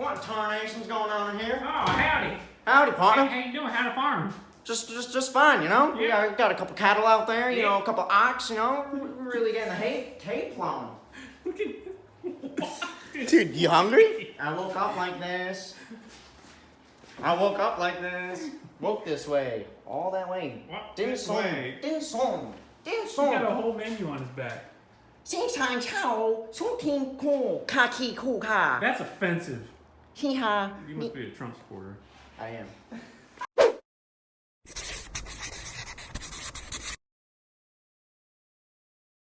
What tarnation's going on in here? Oh, howdy. Howdy, partner. How you doing? How the farm? Just fine, you know? Yeah. We got a couple cattle out there, you Yeah. know, a couple ox, you know? We're really getting the hay flowing. Dude, you hungry? I woke up like this. Woke this way. All that way. What? Din This song. way? Din song. Din He's got a song. whole menu on his back. 现场跳收听酷卡奇酷卡 That's offensive. 嘻哈 You must be a Trump supporter. I am.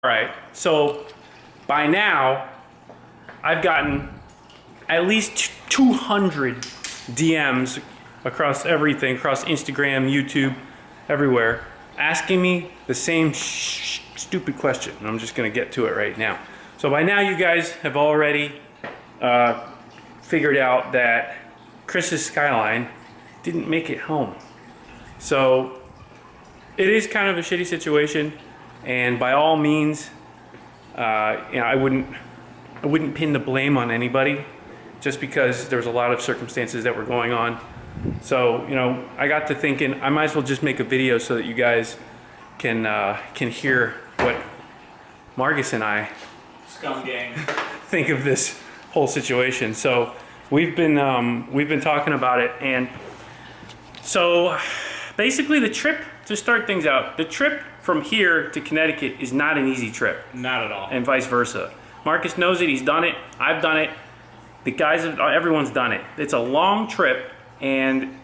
All right, so by now, I've gotten at least 200 DMs across everything, across Instagram, YouTube, everywhere, asking me the same stupid question, and I'm just gonna get to it right now. So by now, you guys have already figured out that Chris's Skyline didn't make it home. So it is kind of a shitty situation. And by all means, I wouldn't pin the blame on anybody, just because there was a lot of circumstances that were going on. So I got to thinking I might as well just make a video so that you guys can hear what Marcus and I Scum gang. think of this whole situation. So we've been talking about it, and so basically the trip, to start things out, the trip from here to Connecticut is not an easy trip, Not at all. and vice versa. Marcus knows it, he's done it, I've done it, the guys, everyone's done it. It's a long trip, and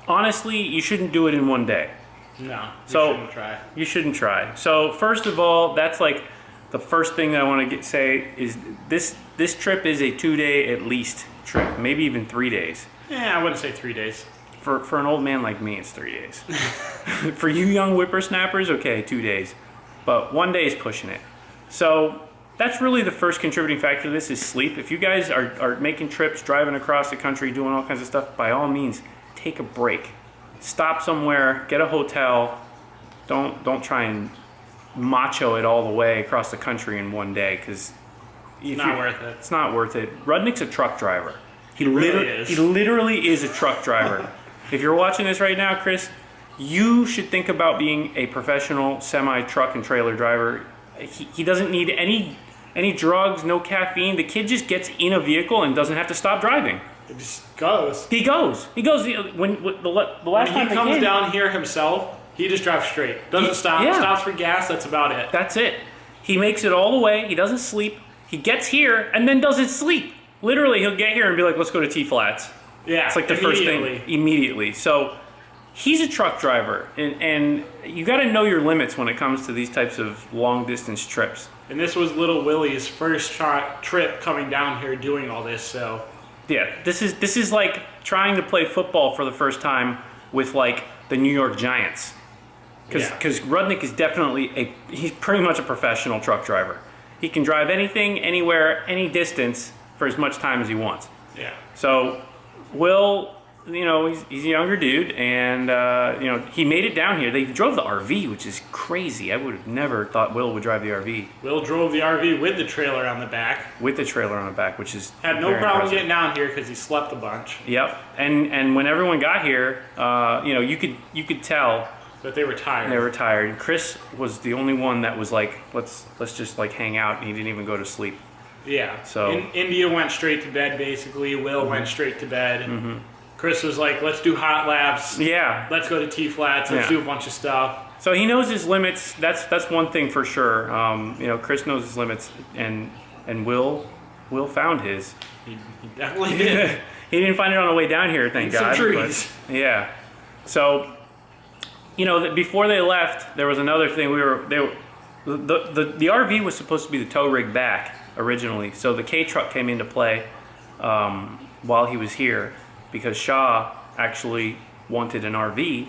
honestly, you shouldn't do it in one day. No, you So- shouldn't try. You shouldn't try. So first of all, that's like the first thing I want to say is this trip is a 2-day at least trip, maybe even 3 days. Yeah, I wouldn't say 3 days. For an old man like me, it's 3 days. For you young whippersnappers, okay, 2 days. But 1 day is pushing it. So that's really the first contributing factor to this is sleep. If you guys are making trips, driving across the country, doing all kinds of stuff, by all means, take a break. Stop somewhere, get a hotel. Don't try and macho it all the way across the country in 1 day, because Not worth it. it's not worth it. Rudnick's a truck driver. He really is. He literally is a truck driver. If you're watching this right now, Chris, you should think about being a professional semi-truck and trailer driver. He doesn't need any drugs, no caffeine. The kid just gets in a vehicle and doesn't have to stop driving. It just goes. He goes. When the last When time he comes down here himself, he just drives straight. Doesn't stop. yeah. Stops for gas. That's about it. That's it. He makes it all the way. He doesn't sleep. He gets here and then doesn't sleep. Literally, he'll get here and be like, let's go to T-Flats. Yeah, It's like the first immediately. thing immediately. So he's a truck driver, and you got to know your limits when it comes to these types of long distance trips. And this was Little Willie's first trip coming down here doing all this. So Yeah, this is like trying to play football for the first time with like the New York Giants, because Yeah. Rudnick is definitely he's pretty much a professional truck driver. He can drive anything, anywhere, any distance for as much time as he wants. yeah, So Will, he's a younger dude, and he made it down here. They drove the RV, which is crazy. I would have never thought Will would drive the RV Will drove the RV with the trailer on the back. with the trailer on the back, which is Had no very problem impressive. getting down here because he slept a bunch. Yep, and when everyone got here, you could tell But they were tired. they were tired. Chris was the only one that was like, let's just like hang out, and he didn't even go to sleep. Yeah. So- India went straight to bed basically. Will went straight to bed. Chris was like, let's do hot laps. Yeah. Let's go to T-Flats. Let's Yeah. do a bunch of stuff. So he knows his limits. That's one thing for sure. Chris knows his limits, and Will found his. He definitely did. He didn't find it on the way down here, thank In some God. trees. But, yeah. So, before they left, there was another thing. The RV was supposed to be the tow rig back originally. So the K truck came into play while he was here, because Shaw actually wanted an RV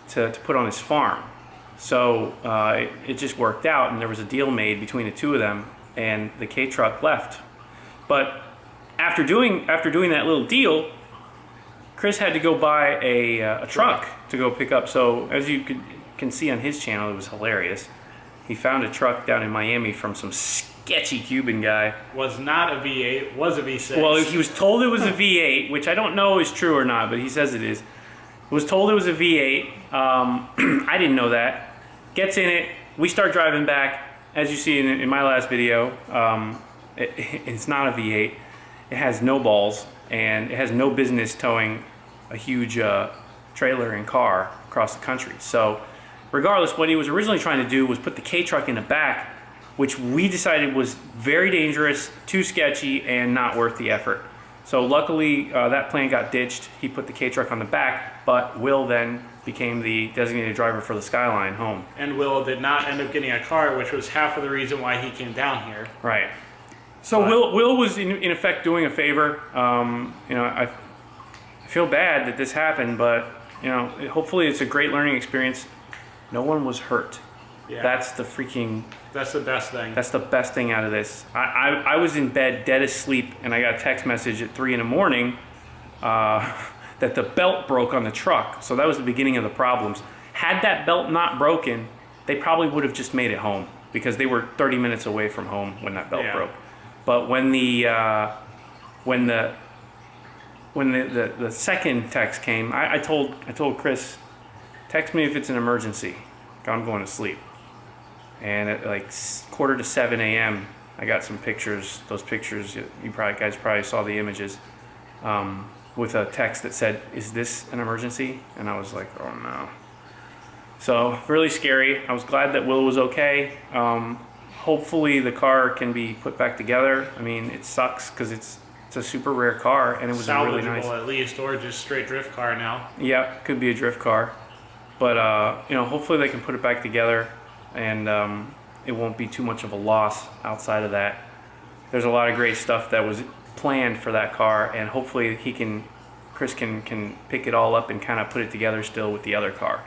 to put on his farm. So it just worked out, and there was a deal made between the two of them, and the K truck left. But after doing that little deal, Chris had to go buy a truck to go pick up. So as you can see on his channel, it was hilarious. He found a truck down in Miami from some sketchy Cuban guy. Was not a V8, was a V6. Well, he was told it was a V8, which I don't know is true or not, but he says it is. Was told it was a V8. I didn't know that. Gets in it. We start driving back. As you see in my last video, it's not a V8. It has no balls, and it has no business towing a huge trailer and car across the country. So regardless, what he was originally trying to do was put the K-Truck in the back, which we decided was very dangerous, too sketchy, and not worth the effort. So luckily, that plan got ditched. He put the K-Truck on the back, but Will then became the designated driver for the Skyline home. And Will did not end up getting a car, which was half of the reason why he came down here. Right. So Will was in effect doing a favor. You know, I feel bad that this happened, but you know, hopefully it's a great learning experience. No one was hurt. Yeah. That's the freaking. That's the best thing. That's the best thing out of this. I was in bed dead asleep, and I got a text message at 3 in the morning that the belt broke on the truck. So that was the beginning of the problems. Had that belt not broken, they probably would have just made it home because they were 30 minutes away from home when that belt broke. But when the second text came, I told Chris, text me if it's an emergency. I'm going to sleep. And at like 6:45 a.m., I got some pictures. Those pictures, you guys probably saw the images, with a text that said, "Is this an emergency?" And I was like, "Oh no." So really scary. I was glad that Will was okay. Hopefully the car can be put back together. I mean, it sucks because it's a super rare car, and it was a really nice. Salvageable at least, or just straight drift car now. Yeah, could be a drift car, but you know, hopefully they can put it back together, and it won't be too much of a loss outside of that. There's a lot of great stuff that was planned for that car, and hopefully Chris can pick it all up and kind of put it together still with the other car.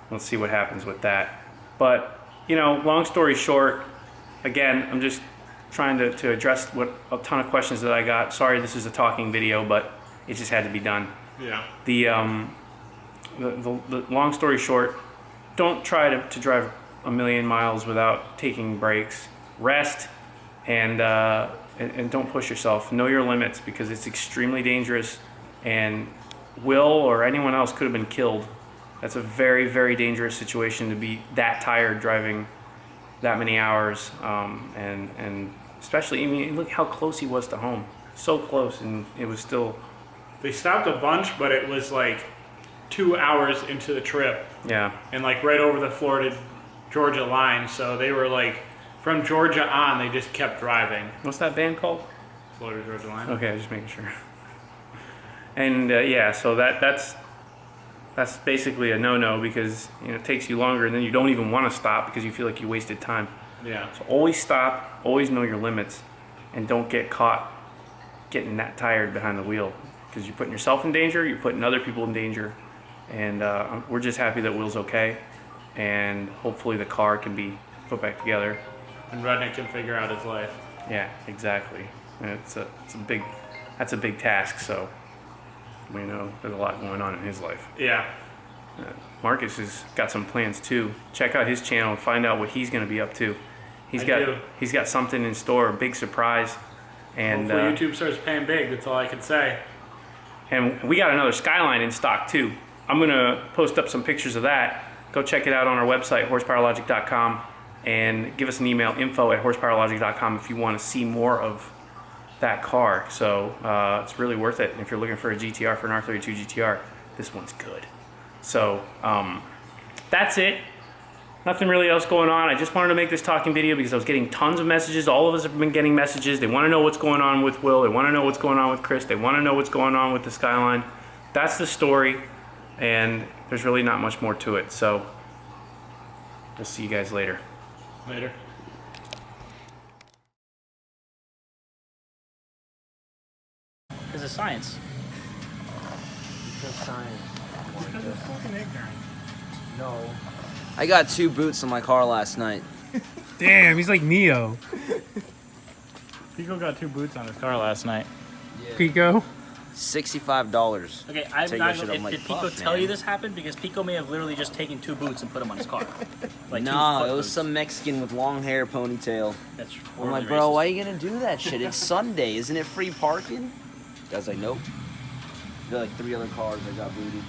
Let's see what happens with that. But you know, long story short, again, I'm just trying to address a ton of questions that I got. Sorry, this is a talking video, but it just had to be done. Yeah. The long story short, don't try to drive a million miles without taking breaks. Rest and don't push yourself. Know your limits because it's extremely dangerous, and Will or anyone else could have been killed. That's a very, very dangerous situation to be that tired driving that many hours, and especially, I mean, look how close he was to home. So close, and it was still. They stopped a bunch, but it was like 2 hours into the trip. Yeah. And like right over the Florida-Georgia line, so they were like, from Georgia on, they just kept driving. What's that band called? Florida-Georgia line. Okay, just making sure. And yeah, so that's basically a no-no because you know it takes you longer, and then you don't even want to stop because you feel like you wasted time. Yeah. So always stop, always know your limits, and don't get caught getting that tired behind the wheel because you're putting yourself in danger, you're putting other people in danger, and we're just happy that Will's okay, and hopefully the car can be put back together. And Rudnick can figure out his life. Yeah, exactly. And that's a big task. So we know there's a lot going on in his life. Yeah. Marcus has got some plans too. Check out his channel and find out what he's going to be up to. He's got something in store, a big surprise. And hopefully YouTube starts paying big. That's all I can say. And we got another Skyline in stock too. I'm going to post up some pictures of that. Go check it out on our website, horsepowerlogic.com, and give us an email, info@horsepowerlogic.com, if you want to see more of that car. So it's really worth it. And if you're looking for a GTR, for an R32 GTR, this one's good. So that's it. Nothing really else going on. I just wanted to make this talking video because I was getting tons of messages. All of us have been getting messages. They want to know what's going on with Will. They want to know what's going on with Chris. They want to know what's going on with the Skyline. That's the story, and there's really not much more to it. So we'll see you guys later. Later. Because of science. Because science. Because it's fucking ignorant. No. I got 2 boots on my car last night. Damn, he's like Neo. Pico got 2 boots on his car last night. Pico. $65. Okay, I'm Take not. that shit, If, I'm like, did Pico fuck, tell man. you this happened? Because Pico may have literally just taken 2 boots and put them on his car. Like two No, foot it was boots. some Mexican with long hair, ponytail. That's I'm horribly like, bro, racist. why are you gonna do that shit? It's Sunday, isn't it free parking? Guy's like, nope. There are like 3 other cars that got booted.